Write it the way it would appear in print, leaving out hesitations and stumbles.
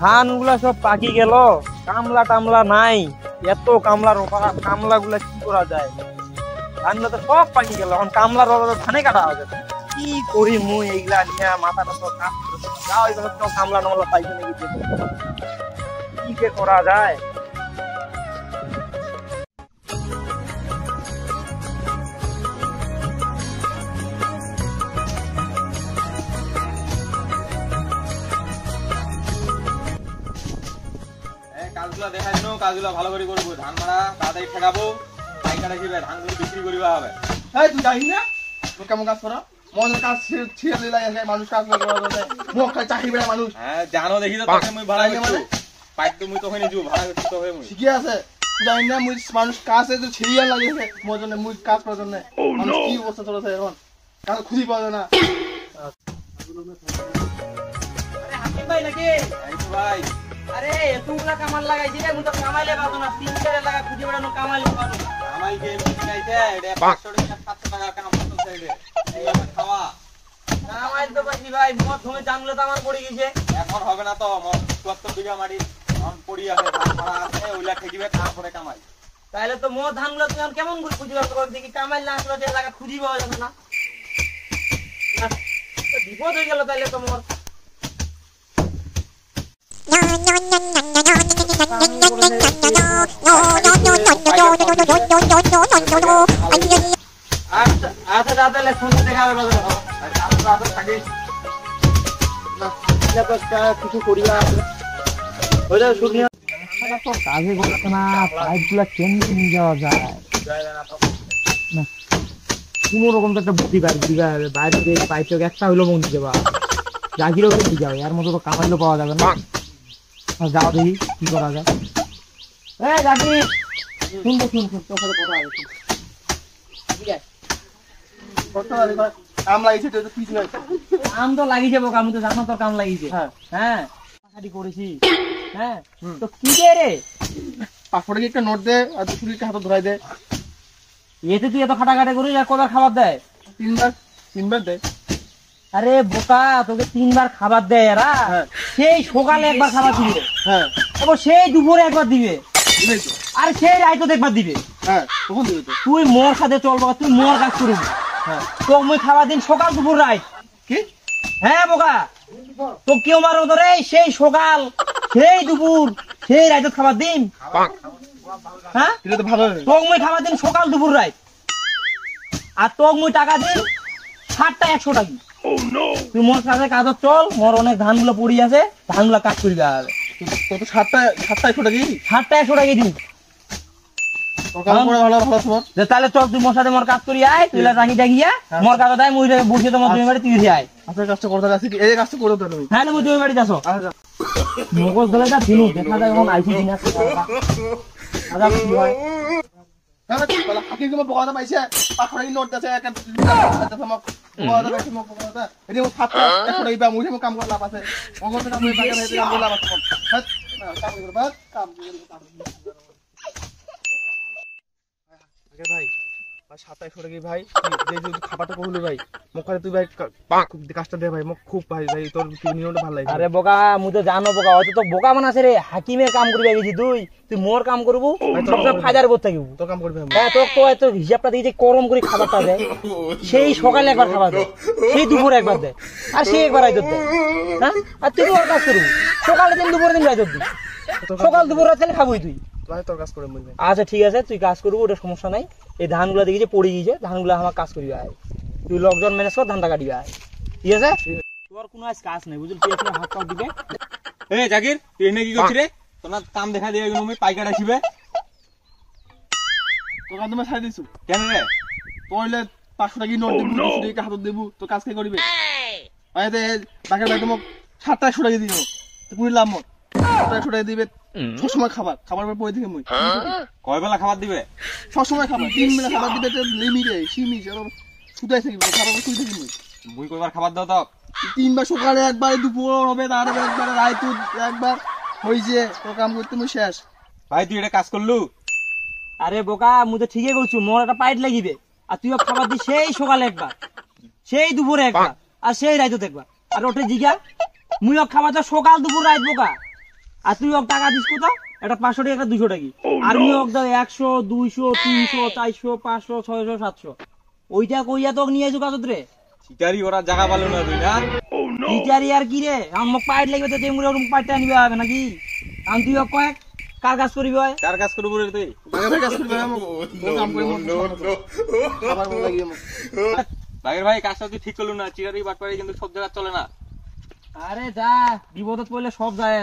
ধান গুলা সব পাকি গেল, কামলা টামলা নাই, এত কামলার অভাব, কামলা গুলা কি করা যায়? ধান গুলা তো সব পাকি গেল, এখন কামলার অভাবে ধানে কাটা হবে। কি করি মুই এইগুলা নিয়ে মাথাটা তো কাজ করে যাও, এগুলো তো কামলা টামলা পাইছে নাকি, কি যে করা যায়? কাজগুলা দেখাই দিন, কাজগুলা ভালো করে করবো। ধান মারা তাড়াতাড়ি ঠেকাবো, পাইকারি দিবে, ধানগুলো বিক্রি করিবা হবে। এই তুই যাই না, তুই কেমন কাজ করো? মনের কাজ ছিঁড়ে দিলে মানুষ কাজ করে মুখ খাই চাকরি বেড়ে মানুষ। হ্যাঁ জানো দেখি তো, তোকে মুই ভাড়া করছি, পাইক তো মুই তো হইনি যাবো, ভাড়া করছি তো হয়ে মুই। ঠিকই আছে, তুই জানি না মুই মানুষ কাজ তো ছিঁড়িয়ে লাগিয়েছে মোর জন্য, মুই কাজ করার জন্য। মানুষ কি অবস্থা চলেছে এখন, কাজ খুঁজি পাওয়া যায় না। হাকিম ভাই নাকি? ভাই আরে এতগুলা কামাল লাগাইছি রে, মুই তো কামাইলে পাবো না, 3-4 টাকা খুঁজে বেড়ানো কামাইলে পাবো না। আমাই যে মিটাইছে এটা 500 টাকা 700 টাকা কাম করতে চাইলে এইভাবে খাওয়া কামাইল তো পাইছি ভাই, মদ ধমে জানলে তো আমার পড়ে গেছে। এখন হবে না তো, মোর 74 বিঘা মাটি এখন পড়ি আছে, ধান মারা আছে, ওইলা ঠেকিবে তারপরে কামাই। তাহলে তো মদ ধানগুলো তুই এখন কেমন করে খুঁজে বের করবি? দেখি কামাইল না আসলে টাকা খুঁজি পাওয়া যাবে না, বিপদ হয়ে গেল তাহলে তো মোর। আচ্ছা তাহলে ফোন দেখা হবে, কিছু করি কাজে করছে না, পাইপ গুলা কেমনি নিয়ে যাওয়া যায় না, কোন রকম তো একটা বুদ্ধি হবে, বাইরে থেকে পাইপ একটা হইলো মন দিতে পারে, জাগিরও বুদ্ধি যাবে, এর মতো তো কামাইলেও পাওয়া যাবে না। যাও দেখি কি করা যায়। কাম লাগিয়েছে কাম তো লাগিয়েছে বোকা, আমি তো জানো তোর কাম লাগিয়েছে। হ্যাঁ করেছি। হ্যাঁ তো কি রে, 500 টাকা একটা নোট দে আর 200 টাকা হাতে ধরাই দে। এতে তুই এত খাটাখাটি করিস, আর কবার খাবার দেয়? 3বার দেয়। আরে বোকা, তোকে 3বার খাবার দেয় এরা। সেই সকালে একবার খাবার দিবে, হ্যাঁ, তারপর সেই দুপুরে একবার দিবে, আর সেই রাইতো একবার দিবে। হ্যাঁ তখন দিবে তো। তুই মোর সাথে চল বোকা, তুই মোর কাজ করবি। হ্যাঁ তোকে মুই খাবার দিন সকাল দুপুর রাইত। কি? হ্যাঁ বোকা, তো কেউ মারো ধরে সেই সকাল সেই দুপুর সেই রাইতো খাবার দিন। হ্যাঁ এটা তো ভালো। তোকে মুই খাবার দিন সকাল দুপুর রাইত, আর তোকে মুই টাকা দিন 60টা 100 টাকা। তুই মোর সাথে কাজত চল, মোর অনেক ধানগুলো পড়ি আছে, ধানগুলো কাজ করি হবে। কত? 7টা 100 টাকা? 60টা 100 টাকা দিন। তাহলে চল তুই মোর সাথে মোর কাজ করি আয়, তুই টাকি টাকিয়া মোর কাজ দেয়, মুই বসে তোমার জমি বাড়ি তুই আয়। আপনার কাজটা করতে আছে কি? এই কাজটা করে দেন। হ্যাঁ মুই জমি বাড়ি যাস মগজ ধরে যা দিনু দেখা যায় এখন আইছি কিনা। আচ্ছা কি হয় আপনি কি বকাটা পাইছে? 500 টাকা নোট আছে, একটা বকাটা পাইছে, মোক বকাটা এটি 7টা 100 টাকা মুই কাম করে লাভ আছে। মগজ কাম করে টাকা কাম করে লাভ আছে। হ্যাঁ কাম করে বাস কাম ভাই 700 টাকা ভাই, খাবারটা কইলো ভাই, মোক তুই ভাই কাজটা দে ভাই, মোক খুব ভাই ভাই তোর নিয়মটা ভালো লাগে। আরে বোকা, মুই তো জানো বোকা, হয়তো তো বোকা বানাছে রে, হাকিমের কাম করবি গেছি তুই মোর কাম করবো, সবসময় ফায়দার উপর থাকিব। তোর কাম করবি? হ্যাঁ তোর তো এত হিসাবটা দিয়ে যে গরম করে খাবারটা দেয়, সেই সকালে একবার খাবার দেয়, সেই দুপুরে একবার দেয়, আর সেই একবার রাইত দেয়। হ্যাঁ আর তুই ওর কাজ করবি, সকালে দিন দুপুরে দিন রাইত দিন, সকাল দুপুর রাত খেলে খাবই তুই। তোর কাজ করে বলবি। আচ্ছা ঠিক আছে, তুই কাজ করবি, ওটা সমস্যা নাই। এই ধানগুলো দেখি যে পড়ে গিয়েছে, ধানগুলো আমার কাজ করবি আয়, তুই লোকজন ম্যানেজ কর, ধানটা কাটিবি আয়, ঠিক আছে? তোর কোনো আজ কাজ নেই বুঝলি, তুই এখানে হাত পাও দিবে। এ জাকির, তুই এনে কি করছিস রে? তোমার কাম দেখা দিয়ে গেল, আমি পাইকার আসিবে তোর কাম তুমি ছাড়ি দিছো কেন রে? তোরলে 500 টাকা নোট দেবো, 200 টাকা হাতত দেবো, তোর কাজ কে করিবে? আরে বাকের ভাই তোমাক 7টা 100 টাকা দিও, তো পুরি লাভ মোর 7টা 100 টাকা দিবে। সব সময় খাবার পর পড়ে দিকে মুই কয় বেলা খাবার দিবে? সব সময় খাবার, 3 বেলা খাবার দিবে, এটা লিমিটে সীমিত, আর ছুটাই থাকি খাবার কই থাকি মুই কয়বার খাবার দাও তো? 3 বার, সকালে একবার, দুপুর হবে, তার একবার রাইত একবার হইছে, তোর কাম করতে মুই শেষ। ভাই তুই এটা কাজ করলু? আরে বোকা, মুই তো ঠিকই করছু, মোর একটা পাইট লাগিবে, আর তুইও খাবার দি সেই সকালে একবার, সেই দুপুরে একবার, আর সেই রাইত একবার, আর ওঠে জিগা মুইও খাবার দাও সকাল দুপুর রাইত বোকা। আর তুই ওকে টাকা দিস কোথাও? একটা 500 টাকা, একটা 200 টাকা। আর আমি ওকে দাও 100, 200, 300, 400, 500, 600, 700। ওইটা কইয়া তোকে নিয়ে আসু কাজত রে। শিকারি ওরা জায়গা পালো না তুই না? টিচারি আর কি রে, আমার পাইট লাগবে তো তেমনি ওরকম পাইটটা নিবে হবে নাকি? আমি তুই ওকে কয়েক কার কাজ করিবি হয়? কার কাজ করবো রে তুই? বাঘের ভাই কাজ করবে মোক কাম করে মোক খাবার মন লাগিয়ে মোক বাঘের ভাই কাজটা তুই ঠিক করলু না। চিরারি বাটপারি কিন্তু সব জায়গা চলে না। আরে যা, বিপদত পড়লে সব যায়।